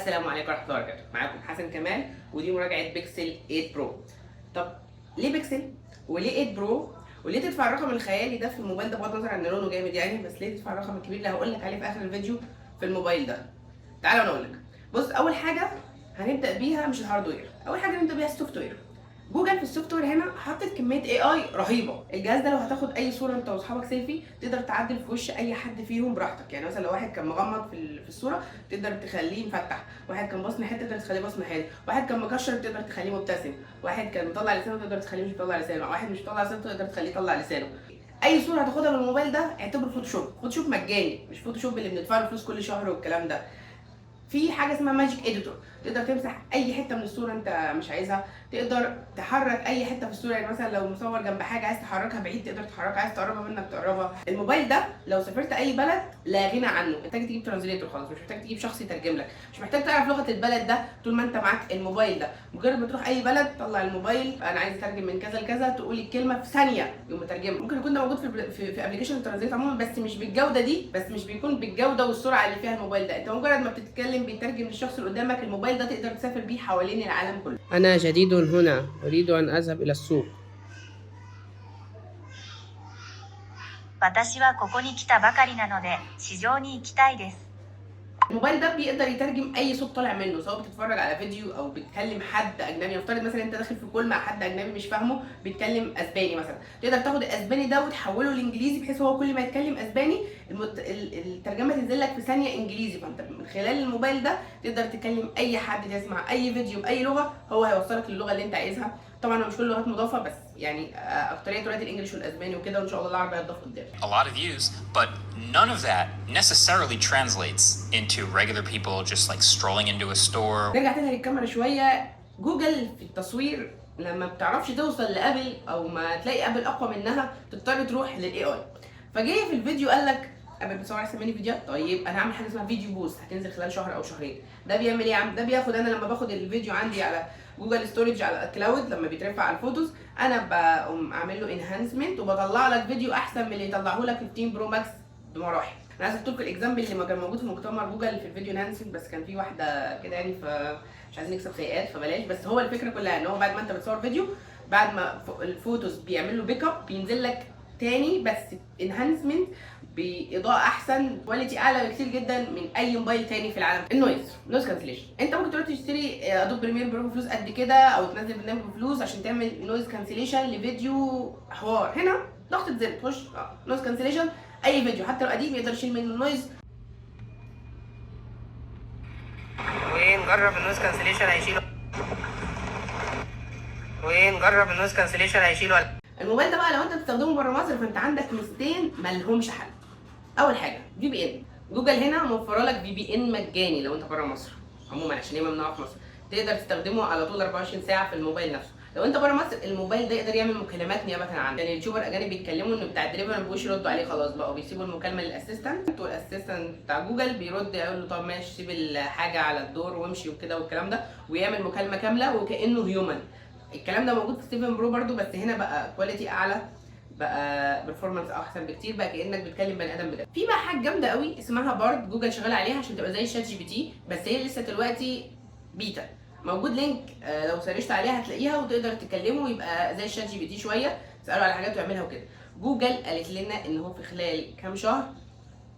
السلام عليكم ورحمه الله وبركاته. معاكم حسن كمال ودي مراجعه بيكسل 8 برو. طب ليه بيكسل وليه 8 برو وليه تدفع الرقم الخيالي ده في الموبايل ده بغض النظر عن ان لونه جامد يعني، بس ليه تدفع الرقم الكبير اللي هقول لك عليه في اخر الفيديو في الموبايل ده؟ تعالوا انا اقول لك. بص، اول حاجه هنبدا بيها مش الهاردوير، اول حاجه نبدا بيها السوفت وير. جوجل في السوفت وير هنا حطت كميه اي رهيبه. الجهاز ده لو هتاخد اي صوره انت واصحابك سيلفي تقدر تعدل في وش اي حد فيهم براحتك. يعني مثلا لو واحد كان مغمض في الصوره تقدر تخليه مفتح، واحد كان باص ناحيه تقدر تخليه باص ناحيه، واحد كان مكشر تقدر تخليه مبتسم، واحد كان مطلع لسانه تقدر تخليه مش مطلع لسانه، واحد مش مطلع لسانه تقدر تخليه يطلع لسانه. اي صوره هتاخدها من الموبايل ده اعتبره فوتوشوب مجاني، مش فوتوشوب اللي بندفع له فلوس كل شهر والكلام ده. في حاجه اسمها ماجيك اديتور، تقدر تمسح اي حته من الصوره انت مش عايزها، تقدر تحرك اي حته في الصوره. يعني مثلا لو مصور جنب حاجه عايز تحركها بعيد تقدر تحركها، عايز تقربها منك تقربها. الموبايل ده لو سافرت اي بلد لا غنى عنه، محتاج تجيب ترانزليتور خلاص، مش محتاج تجيب شخص يترجم لك، مش محتاج تعرف لغه البلد ده طول ما انت معاك الموبايل ده. مجرد ما تروح اي بلد طلع الموبايل، انا عايز اترجم من كذا لكذا، تقول الكلمه في ثانيه يقوم مترجمها. ممكن يكون ده موجود في ابلكيشن الترانزليت عموما، بس مش بالجوده دي، بس مش بيكون بالجوده والسرعه اللي فيها الموبايل ده. انت مجرد ما بتتكلم بيترجم للشخص اللي قدامك. الموبايل ده تقدر تسافر بيه حوالين العالم كله. أنا جديد هنا، أريد أن أذهب إلى السوق. 私はここに来たばかりなので市場に行きたいです。 الموبايل ده بيقدر يترجم اي صوت طالع منه، سواء بتتفرج على فيديو او بتكلم حد اجنبي. نفترض مثلا انت داخل في كول مع حد اجنبي مش فاهمه بيتكلم اسباني مثلا، تقدر تاخد الاسباني ده وتحوله لانجليزي بحيث هو كل ما يتكلم اسباني الترجمه تنزل لك في ثانيه انجليزي. فانت من خلال الموبايل ده تقدر تكلم اي حد، تسمع اي فيديو باي لغه هو هيوصلك للغه اللي انت عايزها. طبعا مش كل اللغات مضافه، بس يعني اكتريه دلوقتي الانجليش والاسباني وكده، وان شاء الله العربي هيتضاف قدام. A lot of views, but none of that necessarily translates into regular people just like strolling into a store. نرجع تاني للكاميرا شويه. جوجل في التصوير لما بتعرفش توصل لابل او ما تلاقي ابل اقوى منها تضطر تروح للاي اي. فجاي في الفيديو قال لك ابل بتصور احسن مني فيديوهات، طيب انا هعمل حاجه اسمها فيديو بوست هتنزل خلال شهر او شهرين. ده بيعمل ايه يا عم؟ ده بياخد، انا لما باخد الفيديو عندي على جوجل ستورج على كلاود لما بيترفع على الفوتوز، انا بقوم اعمل له انهانسمنت وبطلع لك فيديو احسن من اللي يطلعه لك 15 برو ماكس بمراحل. انا عايز احط لكم الاكزامبل اللي ما كان موجود في مؤتمر جوجل في الفيديو انهانسمنت، بس كان في واحده كده يعني، فمش عايزين نكسب سيئات فبلاش. بس هو الفكره كلها ان هو بعد ما انت بتصور فيديو، بعد ما الفوتوز بيعمل له بيك اب بينزل لك تاني بس انهانسمنت باضاءه احسن، كواليتي اعلى بكتير جدا من اي موبايل تاني في العالم. نويز كانسليشن، انت ممكن تروح تشتري ادوب بريمير برو بفلوس قد كده، او تنزل برنامج بفلوس عشان تعمل نويز كانسليشن لفيديو حوار. هنا ضغطه زر تخش نويز كانسليشن، اي فيديو حتى لو قديم يقدر يشيل منه النويز. ونجرب النويز كانسليشن هيشيله، ونجرب النويز كانسليشن هيشيله. الموبايل ده بقى لو انت بتستخدمه بره مصر فانت عندك ميزتين مالهمش حل. اول حاجه في بي ان. جوجل هنا موفره لك في بي ان مجاني لو انت بره مصر عموما، عشان هي ممنوعه في مصر. تقدر تستخدمه على طول 24 ساعه في الموبايل نفسه. لو انت بره مصر الموبايل ده يقدر يعمل مكالمات نيابه عنك. يعني اليوتيوبر اجانب بيتكلموا ان بتاع الدليفري ما بيبقوش يردوا عليه، خلاص بقوا بيسيبوا المكالمه للاسيستنت، والاسيستنت بتاع جوجل بيرد يقول له طب ماشي سيب الحاجه على الدور وامشي وكده والكلام ده، ويعمل مكالمه كامله وكانه هيومن. الكلام ده موجود في 7 برو برده، بس هنا بقى كواليتي اعلى، بقى برفورمانس احسن بكتير، بقى كانك بتكلم بني ادم بجد. في بقى حاجه جامده قوي اسمها بارد، جوجل شغال عليها عشان تبقى زي شات جي بي تي، بس هي لسه دلوقتي بيتا. موجود لينك لو سرشت عليها هتلاقيها، وتقدر تكلمه ويبقى زي شات جي بي تي شويه، تساله على حاجات ويعملها وكده. جوجل قالت لنا ان هو في خلال كام شهر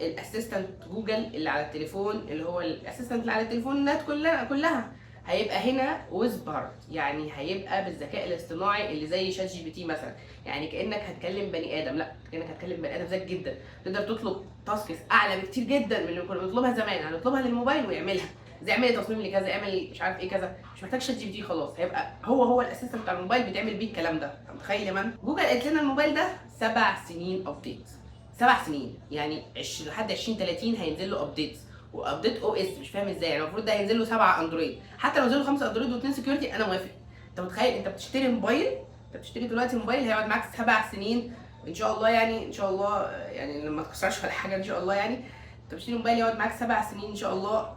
الاسيستنت جوجل اللي على التليفون، اللي هو الاسيستنت اللي على التليفونات كلها هيبقى هنا ويز بارد، يعني هيبقى بالذكاء الاصطناعي اللي زي شات جي بي تي مثلا. يعني كانك هتكلم بني ادم، لا كانك هتكلم بني ادم ذكي جدا. تقدر تطلب تاسكس اعلى بكتير جدا من اللي كنا بنطلبها زمان، هنطلبها للموبايل ويعملها، زي اعمل لي تصميم لكذا، اعمل مش عارف ايه كذا، مش محتاج شات جي بي تي، خلاص هيبقى هو الاسيستنت بتاع الموبايل بتعمل بيه الكلام ده. متخيل يا مان؟ جوجل قالت لنا الموبايل ده 7 سنين ابديت، 7 سنين يعني لحد 2030 هينزل له ابديتس، وابديت او اس مش فاهم ازاي. يعني المفروض ده هينزل له 7 اندرويد، حتى لو نزل له 5 اندرويد و2 سكيورتي انا موافق. انت متخيل انت بتشتري موبايل، انت بتشتري دلوقتي موبايل هيقعد معاك 7 سنين ان شاء الله، يعني ان شاء الله يعني لما ما تكسرش ولا حاجه ان شاء الله. يعني انت بتشتري موبايل يقعد معاك 7 سنين ان شاء الله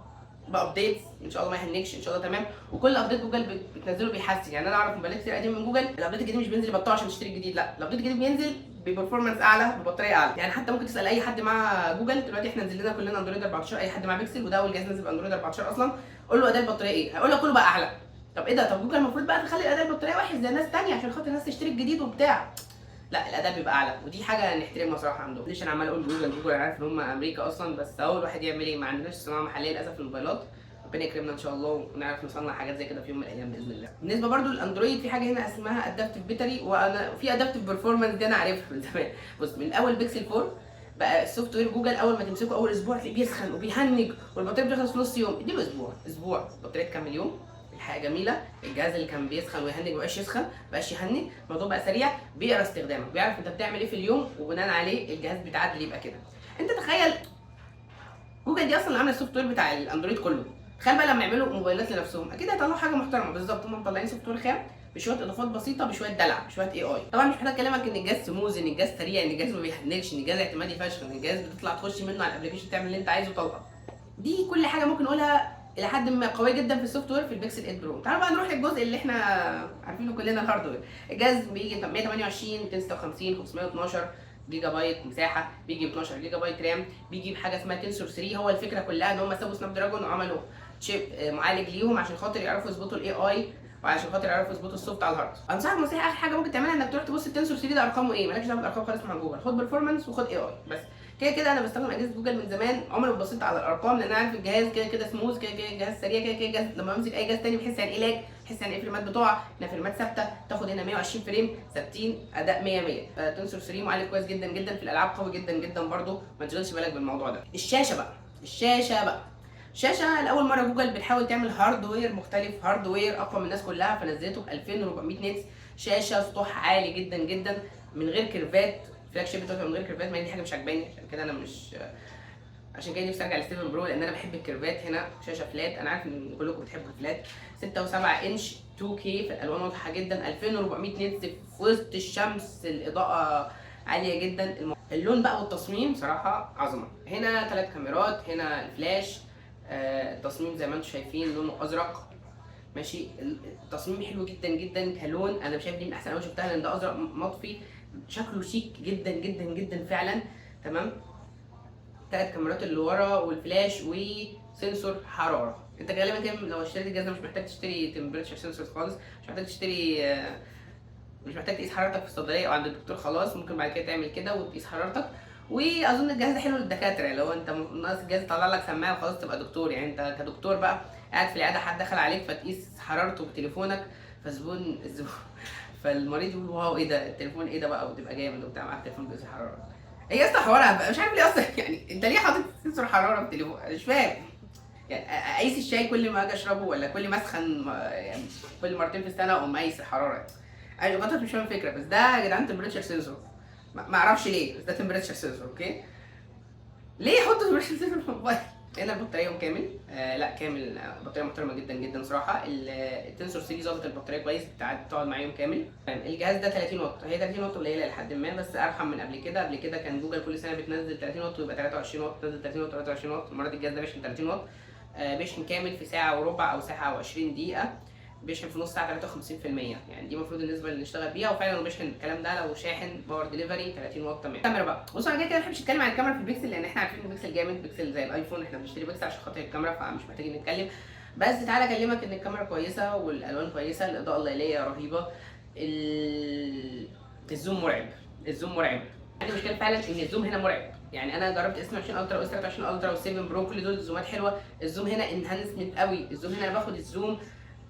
بابديتس، ان شاء الله ما يهنكش ان شاء الله تمام. وكل ابديت جوجل بتنزله بيحسن. يعني انا اعرف موبايلات كتير قديمه من جوجل الابديت الجديد مش بينزل يبطئ عشان تشتري الجديد، لا الابديت الجديد بينزل ببرفورمانس اعلى ببطاريه اعلى. يعني حتى ممكن تسال اي حد مع جوجل دلوقتي، احنا نزل لنا كلنا اندرويد 14، اي حد مع بيكسل وده اول جهاز نزل باندرويد 14 اصلا، قول له اداء البطاريه ايه، هيقول لك كله بقى اعلى. طب ايه ده؟ طب جوجل المفروض بقى تخلي اداء البطاريه وحش زي الناس تانية عشان خاطر الناس تشتري الجديد وبتاع. لا، الاداء بيبقى اعلى، ودي حاجه نحترمها صراحه عندهم. ليش انا عمال اقول جوجل انا عارف ان هم امريكا اصلا، بس اول واحد يعمل ايه؟ ما عندناش صناعه محليه للاسف في الموبايلات. ربنا يكرمنا ان شاء الله ونعرف نصنع حاجات زي كده في يوم من الايام باذن الله. بالنسبه برضو للاندرويد في حاجه هنا اسمها ادابتيف باتري، وانا في ادابتيف برفورمانس دي انا عارفها من زمان. بص، من اول بيكسل 4 بقى السوفت وير جوجل اول ما تمسكه اول اسبوع تلاقيه بيسخن وبيهنج والبطاريه بتخلص في نص يوم. اديله اسبوع البطاريه تكمل يوم. الحاجه جميله، الجهاز اللي كان بيسخن ويهنج مبقاش يسخن، مبقاش يهنج، الموضوع بقى سريع، بيقرا استخدامك، بيعرف انت بتعمل ايه في اليوم، وبناء عليه الجهاز بيتعدل يبقى كده. انت تخيل جوجل دي اصلا اللي عامله السوفت وير بتاع الاندرويد كله، تخيل بقى لما يعملوا موبايلات لنفسهم اكيد هيطلعوا حاجه محترمه. بالظبط، هم مطلعين سوفت وير خام بشويه اضافات بسيطه، بشويه دلع، بشويه اي اي. طبعا مش محتاج اكلمك ان الجهاز سموز، ان الجهاز سريع، ان الجهاز ما بيهنجش، ان الجهاز اعتمادي فشخ، ان الجهاز بتطلع تخش منه على الابلكيشن تعمل اللي انت عايزه طلقه. دي كل حاجه ممكن نقولها الى حد ما قويه جدا في السوفت وير في البيكسل 8 برو. تعالوا بقى نروح للجزء اللي احنا عارفينه كلنا، الهاردوير. الجهاز بيجي 128 256 512 جيجا بايت مساحه، بيجي ب 12 جيجا بايت رام، بيجي بحاجه اسمها تنسور 3. هو الفكره كلها ان هم سابوا سناب دراجون وعملوا شيب معالج ليهم عشان خاطر يعرفوا يظبطوا الاي اي، وعشان خاطر يعرفوا يظبطوا السوفت على الهارد. انصحك نصيحه، اخر حاجه ممكن تعملها انك تروح تبص التنسور 3 ده ارقامه ايه، مالكش دعوه بالارقام خالص مع جوجل، خد برفورمانس وخد اي اي بس. كده كده انا بستخدم اجهزه جوجل من زمان، عمري ما بصيت على الارقام لان انا عارف الجهاز كده كده سموث، كده كده جهاز سريع، كده كده جهاز لما بمسك اي جهاز تاني بحس يعني ايه لاج، بحس يعني ايه فريمات بتقع. هنا فريمات ثابته، تاخد هنا 120 فريم ثابتين، اداء 100 تنسور 3 معالج كويس جدا جدا، في الالعاب قوي جدا جدا برده، ما تشغلش بالك بالموضوع ده. الشاشه بقى الشاشه لاول مره جوجل بتحاول تعمل هاردوير مختلف، هاردوير اقوى من الناس كلها، فنزلته ب 2400 نتس، شاشه سطوح عالي جدا جدا من غير كيرفات، فلاج شيب بتاعتها من غير كيرفات، ما دي حاجه مش عجباني، عشان كده انا مش، عشان كده نفسي ارجع ل7 برو لان انا بحب الكيرفات. هنا شاشه فلات، انا عارف ان كلكم بتحبوا الفلات، 6 و7 انش 2K في الالوان واضحه جدا، 2400 نتس في وسط الشمس، الاضاءه عاليه جدا، اللون بقى والتصميم صراحه عظمه. هنا 3 كاميرات، هنا الفلاش، التصميم زي ما انتم شايفين لونه ازرق، ماشي، التصميم حلو جدا جدا كلون، انا شايف دي من احسن الوان شفتها لان ده ازرق مطفي، شكله شيك جدا جدا جدا فعلا. تمام، 3 كاميرات اللي ورا والفلاش وسنسور حراره. انت غالبا كده لو اشتريت الجهاز ده مش محتاج تشتري تمبريتشر سنسور خالص، مش محتاج تشتري، مش محتاج تقيس حرارتك في الصيدليه او عند الدكتور، خلاص ممكن بعد كده تعمل كده وتقيس حرارتك. واظن الجهاز ده حلو للدكاتره، لو انت ناقص الجهاز يطلع لك سماعه وخلاص تبقى دكتور، يعني انت كدكتور بقى قاعد في العياده حد دخل عليك فتقيس حرارته بتليفونك، الزبون فالمريض يقول واو ايه ده التليفون ايه ده بقى، وتبقى جامد وبتاع معاك تليفون بيقيس الحراره. هي اصلا حوارها مش عارف ليه اصلا، يعني انت ليه حاطط سنسور حراره في التليفون؟ مش فاهم. يعني اقيس الشاي كل ما اجي اشربه ولا كل ما اسخن، يعني كل مرتين في السنه اقوم قايس الحراره؟ انا بجد مش فاهم الفكره، بس ده يا جدعان تمبريتشر سنسور، ما اعرفش ليه بس ده تمبريتشر سنسور. اوكي، ليه يحطوا تمبريتشر سنسور في الموبايل؟ هنا البطاريه كامل، لا كامل، بطاريه محترمه جدا جدا صراحه. التنسور 3 ظابط البطاريه كويس، تقعد معايا يوم كامل. الجهاز ده 30 واط، هي 30 واط قليله لحد ما، بس ارحم من قبل كده. قبل كده كان جوجل كل سنه بتنزل 30 واط ويبقى 23 واط، تنزل 30 واط 23 واط. المره دي الجهاز ده بيشحن 30 واط، بيشحن كامل في ساعه وربع او ساعه و20 دقيقه، بيشحن في نص ساعه 53%، يعني دي المفروض النسبه اللي نشتغل بيها، وفعلا بيشحن الكلام ده لو شاحن باور ديليفري 30 واط تمام. الكاميرا بقى، بصوا انا كده ما بحبش اتكلم عن الكاميرا في البيكسل لان احنا عارفين ان البيكسل جامد، بيكسل زي الايفون، احنا بنشتري بيكسل عشان خاطر الكاميرا فمش محتاجين نتكلم. بس تعالى اكلمك ان الكاميرا كويسه والالوان كويسه، الاضاءه الليليه رهيبه، الزوم مرعب، الزوم مرعب. عندي مشكله فعلا ان الزوم هنا مرعب، يعني انا جربت اس 20 الترا واس 23 الترا و7 برو، كل دول الزومات حلوه، الزوم هنا انهانسمنت قوي، الزوم هنا باخد الزوم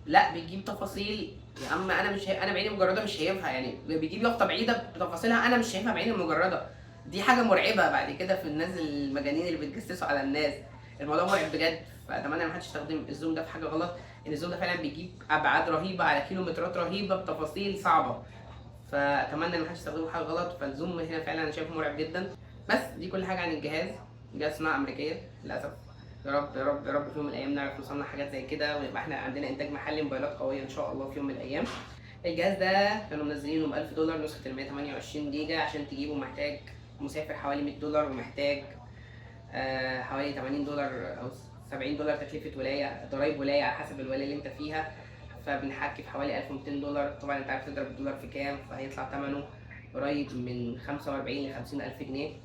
لا بيجيب تفاصيل يا عم انا مش انا بعيني المجرده مش شايفها، يعني بيجيب لقطه بعيده بتفاصيلها انا مش شايفها بعيني المجرده. دي حاجه مرعبه بعد كده في الناس المجانين اللي بيتجسسوا على الناس، الموضوع مرعب بجد. فاتمنى ان محدش يستخدم الزوم ده في حاجه غلط، ان الزوم ده فعلا بيجيب ابعاد رهيبه على كيلومترات رهيبه بتفاصيل صعبه، فاتمنى ان محدش يستخدمه في حاجه غلط. فالزوم هنا فعلا انا شايفه مرعب جدا. بس دي كل حاجه عن الجهاز. جهاز صناعه امريكيه للاسف، يا رب يا رب يا رب في يوم من الايام نعرف نصنع حاجات زي كده ويبقى احنا عندنا انتاج محلي موبايلات قويه ان شاء الله في يوم من الايام. الجهاز ده كانوا منزلينه ب $1000 نسخه ال 128 جيجا، عشان تجيبه محتاج مسافر حوالي $100 ومحتاج حوالي $80 او $70 تكلفه ولايه، ضرايب ولايه على حسب الولايه اللي انت فيها، فبنحكي في حوالي $1200. طبعا انت عارف تضرب الدولار في كام، فهيطلع ثمنه قريب من 45 ل 50 الف جنيه.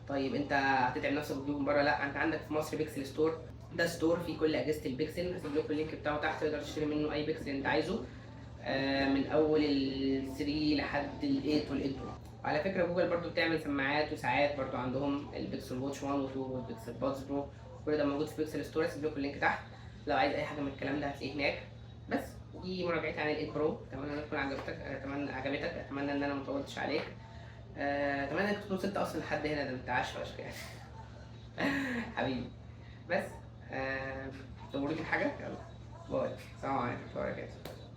طيب انت هتتعب نفسك وتجيب من بره؟ لا، انت عندك في مصر بيكسل ستور، ده ستور فيه كل اجهزه البيكسل. هسيب لكم اللينك بتاعه تحت، تقدر تشتري منه اي بيكسل انت عايزه، من اول ال 3 لحد ال 8 وال 8 برو. وعلى فكره جوجل برضو بتعمل سماعات وساعات، برضو عندهم البيكسل واتش 1 و 2 والبيكسل بادز برو، كل ده موجود في بيكسل ستور. هسيب لكم اللينك تحت لو عايز اي حاجه من الكلام ده هتلاقيه هناك. بس دي مراجعتي عن ال 8 برو، اتمنى ان تكون عجبتك، اتمنى ان انا ما طولتش عليك، اتمنى انك تكون وصلت اصلا لحد هنا، ده انت عاش فشخ يعني. حبيبي. بس تمرين حاجه، يلا باي، السلام عليكم ورحمه الله وبركاته.